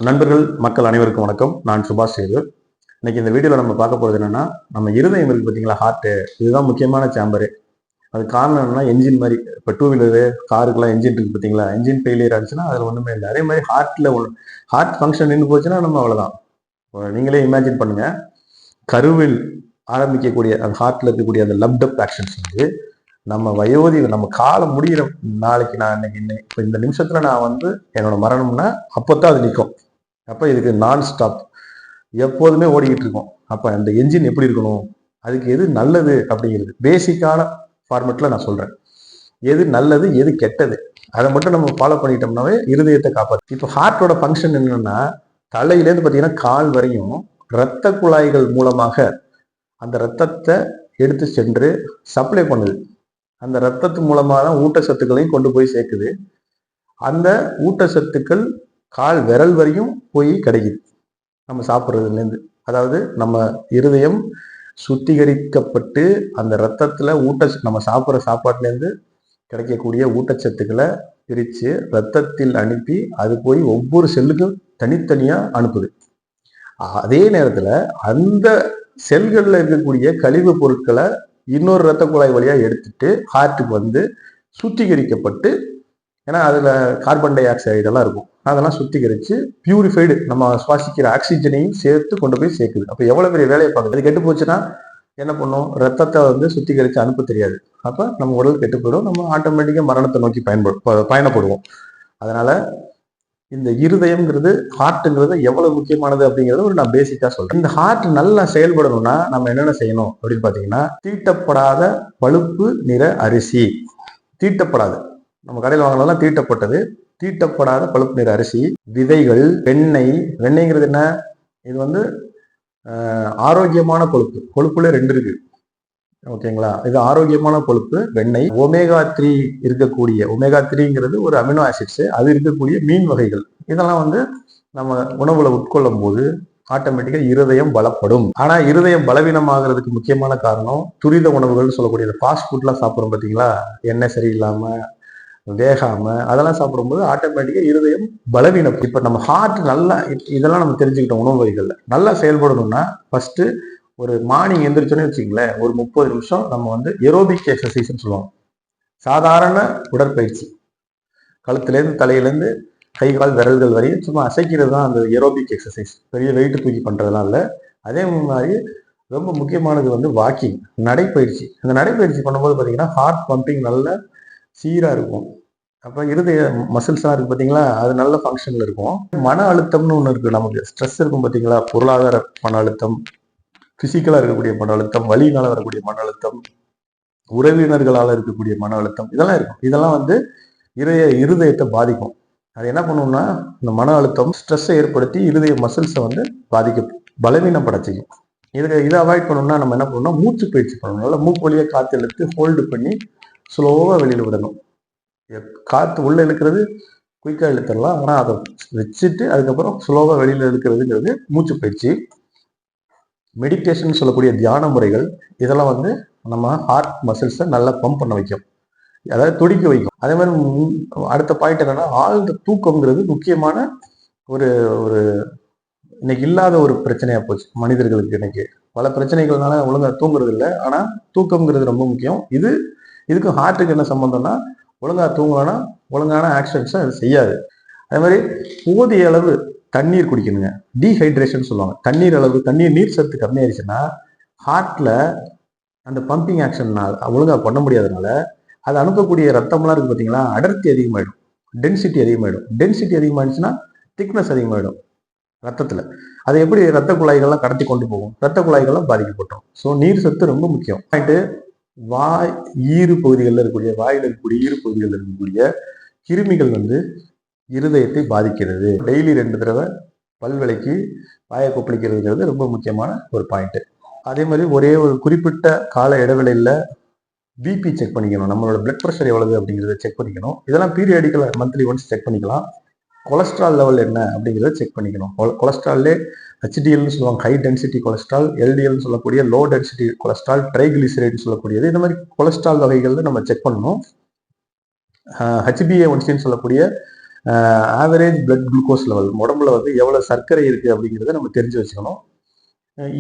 நண்பர்கள் மக்கள் அனைவருக்கும் வணக்கம். நான் சுபாஷ் சேது. இன்னைக்கு இந்த வீடியோவில் நம்ம பார்க்க போகிறது என்னன்னா, நம்ம இருதயம் இருக்கு பார்த்தீங்களா, ஹார்ட்டு. இதுதான் முக்கியமான சேம்பரு. அது காரணம் என்னன்னா, என்ஜின் மாதிரி. இப்போ டூ வீலரு காருக்கெல்லாம் என்ஜின் இருக்கு பார்த்தீங்களா, என்ஜின் ஃபெயிலியர் ஆச்சுன்னா அதில் ஒன்றுமே இல்லை. அதே மாதிரி ஹார்ட் ஃபங்க்ஷன் நின்று போச்சுன்னா நம்ம அவ்வளோதான். நீங்களே இமேஜின் பண்ணுங்க, கருவில் ஆரம்பிக்கக்கூடிய அந்த ஹார்ட்ல இருக்கக்கூடிய அந்த லப்டப் ஆக்ஷன்ஸ் வந்து நம்ம நம்ம காலம் முடிகிற நாளைக்கு, நான் இன்னைக்கு இப்போ இந்த நிமிஷத்துல நான் வந்து என்னோட மரணம்னா அப்போதான் அது நிற்கும். அப்போ இதுக்கு நான் ஸ்டாப் எப்போதுமே ஓடிக்கிட்டு இருக்கும். அப்போ அந்த என்ஜின் எப்படி இருக்கணும், அதுக்கு எது நல்லது அப்படிங்கிறது பேசிக்கான ஃபார்மெட்ல நான் சொல்றேன். எது நல்லது எது கெட்டது அதை மட்டும் நம்ம ஃபாலோ பண்ணிட்டோம்னாவே இருதயத்தை காப்பாற்று. இப்போ ஹார்ட்டோட ஃபங்க்ஷன் என்னன்னா, தலையிலேருந்து பார்த்தீங்கன்னா கால் வரையும் இரத்த குழாய்கள் மூலமாக அந்த இரத்தத்தை எடுத்து சென்று சப்ளை பண்ணுது. அந்த இரத்தத்து மூலமான ஊட்டச்சத்துக்களையும் கொண்டு போய் சேர்க்குது. அந்த ஊட்டச்சத்துக்கள் கால் விரல் வரையும் போய் கிடைக்குது நம்ம சாப்பிட்றதுலேருந்து. அதாவது நம்ம இருதயம் சுத்திகரிக்கப்பட்டு அந்த இரத்தத்துல நம்ம சாப்பிட்ற சாப்பாட்டுலேருந்து கிடைக்கக்கூடிய ஊட்டச்சத்துக்களை பிரித்து ரத்தத்தில் அனுப்பி அது போய் ஒவ்வொரு செல்லுக்கும் தனித்தனியா அனுப்புது. அதே நேரத்துல அந்த செல்கள்ல இருக்கக்கூடிய கழிவு பொருட்களை இன்னொரு இரத்த குழாய் வழியா எடுத்துட்டு ஹார்ட்டுக்கு வந்து சுத்திகரிக்கப்பட்டு, ஏன்னா அதுல கார்பன் டை ஆக்சைடு எல்லாம் இருக்கும், அதெல்லாம் சுத்திகரிச்சு பியூரிஃபைடு நம்ம சுவாசிக்கிற ஆக்சிஜனையும் சேர்த்து கொண்டு போய் சேர்க்குது. அப்ப எவ்வளவு பெரிய வேலையை பார்க்குது. அது கெட்டு போச்சுன்னா என்ன பண்ணும், ரத்தத்தை வந்து சுத்திகரிச்சு அனுப்ப தெரியாது. அப்ப நம்ம உடல் கெட்டு போயிடும், நம்ம ஆட்டோமேட்டிக்கா மரணத்தை நோக்கி பயணப்படுவோம். அதனால இந்த இருதயம்ங்கிறது, ஹார்ட்ங்கிறது எவ்வளவு முக்கியமானது அப்படிங்கறத நான் பேசிக்கா சொல்றேன். இந்த ஹார்ட் நல்லா செயல்படணும்னா நம்ம என்னென்ன செய்யணும் அப்படின்னு பாத்தீங்கன்னா, தீட்டப்படாத பழுப்பு நிற அரிசி. தீட்டப்படாத, நம்ம கடையில் வாங்கினதெல்லாம் தீட்டப்பட்டது. தீட்டப்படாத பழுப்பு நிற அரிசி, விதைகள், வெண்ணெய்ங்கிறது என்ன, இது வந்து ஆரோக்கியமான கொழுப்பு. கொழுப்புல 2 இருக்கு, ஓகேங்களா. இது ஆரோக்கியமான கொழுப்பு வெண்ணெய். ஒமேகா 3 இருக்கக்கூடிய, ஒமேகா 3ங்கிறது ஒரு அமினோ ஆசிட்ஸ், அது இருக்கக்கூடிய மீன் வகைகள். இதெல்லாம் வந்து நம்ம உணவுல உட்கொள்ளும் போது ஆட்டோமேட்டிக்கா இருதயம் பலப்படும். ஆனா இருதயம் பலவீனமாகிறதுக்கு முக்கியமான காரணம் துரித உணவுகள் சொல்லக்கூடிய ஃபாஸ்ட் ஃபுட்லாம் சாப்பிடும் பார்த்தீங்களா, எண்ணெய் சரியில்லாம வேகாம அதெல்லாம் சாப்பிடும்போது ஆட்டோமேட்டிக்கா இருதயம் பலவீனம். இப்ப நம்ம ஹார்ட் நல்லா, இதெல்லாம் நம்ம தெரிஞ்சுக்கிட்டோம். உணவு வகைகள்ல நல்லா செயல்படணும்னா ஃபர்ஸ்ட் ஒரு மார்னிங் எந்திரிச்சோன்னு வச்சுங்களேன், ஒரு 30 நிமிஷம் நம்ம வந்து ஏரோபிக் எக்ஸசைஸ்ன்னு சொல்லுவாங்க. சாதாரண உடற்பயிற்சி, கழுத்துலேருந்து தலையிலேருந்து கை கால் விரல்கள் வரையும் சும்மா அசைக்கிறது தான் அந்த ஏரோபிக் எக்ஸசைஸ். பெரிய வெயிட் தூக்கி பண்றதுனால. அதே மாதிரி ரொம்ப முக்கியமானது வந்து வாக்கிங், நடைப்பயிற்சி. அந்த நடைப்பயிற்சி பண்ணும்போது பார்த்தீங்கன்னா ஹார்ட் பம்பிங் நல்ல சீராக இருக்கும். அப்போ இருதய மசில்ஸ்லாம் இருக்கு பார்த்தீங்களா, அது நல்ல ஃபங்க்ஷனில் இருக்கும். மன அழுத்தம்னு ஒன்று இருக்கு, நமக்கு ஸ்ட்ரெஸ் இருக்கும் பார்த்தீங்களா, பொருளாதார மன அழுத்தம், பிசிக்கலா இருக்கக்கூடிய மன அழுத்தம், வலியினால வரக்கூடிய மன அழுத்தம், உறவினர்களால் இருக்கக்கூடிய மன அழுத்தம், இதெல்லாம் இருக்கும். இதெல்லாம் வந்து இருதயத்தை பாதிக்கும். அது என்ன பண்ணும்னா, இந்த மன அழுத்தம் ஸ்ட்ரெஸ்ஸை ஏற்படுத்தி இருதய மசில்ஸை வந்து பலவீனப்பட செய்யும். இதை அவாய்ட் பண்ணணும்னா நம்ம என்ன பண்ணணும்னா, மூச்சு பயிற்சி பண்ணணும். நல்லா மூக்கு வழியா காற்று இழுத்து ஹோல்டு பண்ணி ஸ்லோவா வெளியில விடணும். காற்று உள்ள இழுக்கிறது குயிக்கா இழுத்துடலாம், ஆனா அதை வச்சுட்டு அதுக்கப்புறம் ஸ்லோவா வெளியில இழுக்கிறதுங்கிறது மூச்சு பயிற்சி. மெடிடேஷன் சொல்லக்கூடிய தியான முறைகள், இதெல்லாம் வந்து நம்ம ஹார்ட் மசில்ஸை நல்லா பம்ப் பண்ண வைக்கும், அதாவது துடிக்க வைக்கும். அதே மாதிரி அடுத்த பாயிண்ட் என்னன்னா, ஆழ்ந்த தூக்கம்ங்கிறது முக்கியமான ஒரு ஒரு இன்னைக்கு இல்லாத ஒரு பிரச்சனையா போச்சு மனிதர்களுக்கு. இன்னைக்கு பல பிரச்சனைகள்னால ஒழுங்கா தூங்குறது இல்லை, ஆனா தூக்கம்ங்கிறது ரொம்ப முக்கியம். இதுக்கும் ஹார்ட்டுக்கு என்ன சம்பந்தம்னா, ஒழுங்கா தூங்கலன்னா ஒழுங்கான ஆக்ஷன்ஸை அது செய்யாது. அதே மாதிரி போதிய அளவு தண்ணீர் குடிக்கணுங்க. டீஹைட்ரேஷன் சொல்லுவாங்க. நீர் சத்து கம்மியாயிருச்சுன்னா ஹார்ட்ல அந்த பம்பிங் ஆக்ஷன் ஒழுங்கா பண்ண முடியாதனால அது அனுப்பக்கூடிய ரத்தம்லாம் இருக்கு பார்த்தீங்களா, அடர்த்தி அதிகமாயிடும், டென்சிட்டி அதிகமாயிடும். டென்சிட்டி அதிகமாயிடுச்சுன்னா திக்னஸ் அதிகமாயிடும் ரத்தத்துல. அது எப்படி ரத்த குழாய்கள்லாம் கடத்தி கொண்டு போகும், ரத்த குழாய்கள்லாம் பாதிக்கப்பட்டோம். ஸோ நீர் சத்து ரொம்ப முக்கியம். வாய் ஈறு பகுதிகளில் இருக்கக்கூடிய, வாயில் இருக்கக்கூடிய ஈறு பகுதிகளில் இருக்கக்கூடிய கிருமிகள் வந்து இருதயத்தை பாதிக்கிறது. டெய்லி 2 தடவை பல்விலைக்கு வாயை கொப்பளிக்கிறதுங்கிறது ரொம்ப முக்கியமான ஒரு பாயிண்ட். அதே மாதிரி ஒரே ஒரு குறிப்பிட்ட கால இடைவெளியில் பிபி செக் பண்ணிக்கணும். நம்மளோட பிளட் ப்ரெஷர் எவ்வளவு அப்படிங்கிறத செக் பண்ணிக்கணும். இதெல்லாம் பீரியாடிக்கலா மந்த்லி ஒன்ஸ் செக் பண்ணிக்கலாம். கொலஸ்ட்ரால் லெவல் என்ன அப்படிங்கிறத செக் பண்ணிக்கணும். கொலஸ்ட்ரால்லே ஹெச்டிஎல்னு சொல்லுவாங்க, ஹை டென்சிட்டி கொலஸ்ட்ரால், எல்டிஎல்னு சொல்லக்கூடிய லோ டென்சிட்டி கொலஸ்ட்ரால், ட்ரைகிளிசரைடுன்னு சொல்லக்கூடியது. இந்த மாதிரி கொலஸ்ட்ரால் வகைகள் நம்ம செக் பண்ணணும். ஹெச்பிஏ1சின்னு சொல்லக்கூடிய ஆவரேஜ் பிளட் குளுக்கோஸ் லெவல் உடம்புல வந்து எவ்வளோ சர்க்கரை இருக்குது அப்படிங்கிறத நம்ம தெரிஞ்சு வச்சுக்கணும்.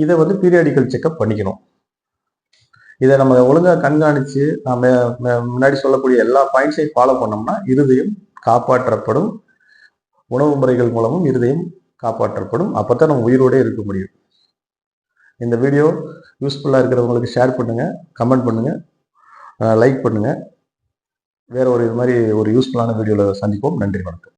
இதை வந்து பீரியாடிக்கல் செக்அப் பண்ணிக்கணும். இதை நம்ம ஒழுங்காக கண்காணித்து நம்ம முன்னாடி சொல்லக்கூடிய எல்லா பாயிண்ட்ஸையும் ஃபாலோ பண்ணோம்னா இருதயம் காப்பாற்றப்படும். உணவு முறைகள் மூலமும் இருதயம் காப்பாற்றப்படும். அப்போ தான் நம்ம உயிரோடே இருக்க முடியும். இந்த வீடியோ யூஸ்ஃபுல்லாக இருக்கிறவங்களுக்கு ஷேர் பண்ணுங்கள், கமெண்ட் பண்ணுங்கள், லைக் பண்ணுங்கள். வேற ஒரு இது மாதிரி ஒரு யூஸ்ஃபுல்லான வீடியோவில் சந்திப்போம். நன்றி, வணக்கம்.